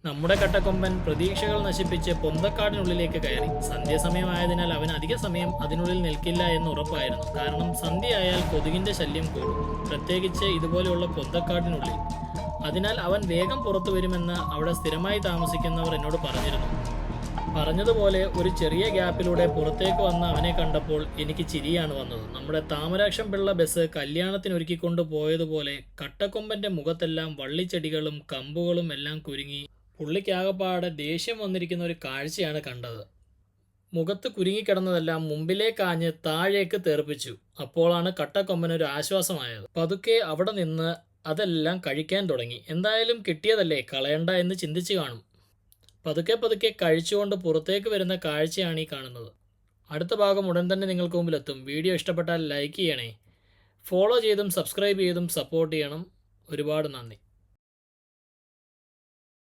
നമ്മുടെ കട്ടക്കൊമ്പൻ പ്രതീക്ഷകൾ നശിപ്പിച്ച് പൊന്തക്കാടിനുള്ളിലേക്ക് കയറി. സന്ധ്യാസമയമായതിനാൽ അവൻ അധിക സമയം അതിനുള്ളിൽ നിൽക്കില്ല എന്ന് ഉറപ്പായിരുന്നു. കാരണം സന്ധ്യയായാൽ കൊതുകിന്റെ ശല്യം കൂടും, പ്രത്യേകിച്ച് ഇതുപോലെയുള്ള പൊന്തക്കാടിനുള്ളിൽ. അതിനാൽ അവൻ വേഗം പുറത്തു വരുമെന്ന് അവിടെ സ്ഥിരമായി താമസിക്കുന്നവർ എന്നോട് പറഞ്ഞിരുന്നു. പറഞ്ഞതുപോലെ ഒരു ചെറിയ ഗ്യാപ്പിലൂടെ പുറത്തേക്ക് വന്ന അവനെ കണ്ടപ്പോൾ എനിക്ക് ചിരിയാണ് വന്നത്. നമ്മുടെ താമരാക്ഷം പിള്ള ബസ് കല്യാണത്തിനൊരുക്കിക്കൊണ്ട് പോയതുപോലെ കട്ടക്കൊമ്പന്റെ മുഖത്തെല്ലാം വള്ളിച്ചെടികളും കമ്പുകളും എല്ലാം കുരുങ്ങി പുള്ളിക്കാകപ്പാടെ ദേഷ്യം വന്നിരിക്കുന്ന ഒരു കാഴ്ചയാണ് കണ്ടത്. മുഖത്ത് കുരുങ്ങിക്കിടന്നതെല്ലാം മുമ്പിലേക്കാഞ്ഞ് താഴേക്ക് തെറിപ്പിച്ചു. അപ്പോഴാണ് കട്ടക്കൊമ്പനൊരു ആശ്വാസമായത്. പതുക്കെ അവിടെ നിന്ന് അതെല്ലാം കഴിക്കാൻ തുടങ്ങി. എന്തായാലും കിട്ടിയതല്ലേ, കളയണ്ട എന്ന് ചിന്തിച്ചു കാണും. പതുക്കെ പതുക്കെ കഴിച്ചുകൊണ്ട് പുറത്തേക്ക് വരുന്ന കാഴ്ചയാണ് ഈ കാണുന്നത്. അടുത്ത ഭാഗം ഉടൻ തന്നെ നിങ്ങൾക്ക് മുമ്പിലെത്തും. വീഡിയോ ഇഷ്ടപ്പെട്ടാൽ ലൈക്ക് ചെയ്യണേ, ഫോളോ ചെയ്തും സബ്സ്ക്രൈബ് ചെയ്തും സപ്പോർട്ട് ചെയ്യണം. ഒരുപാട് നന്ദി.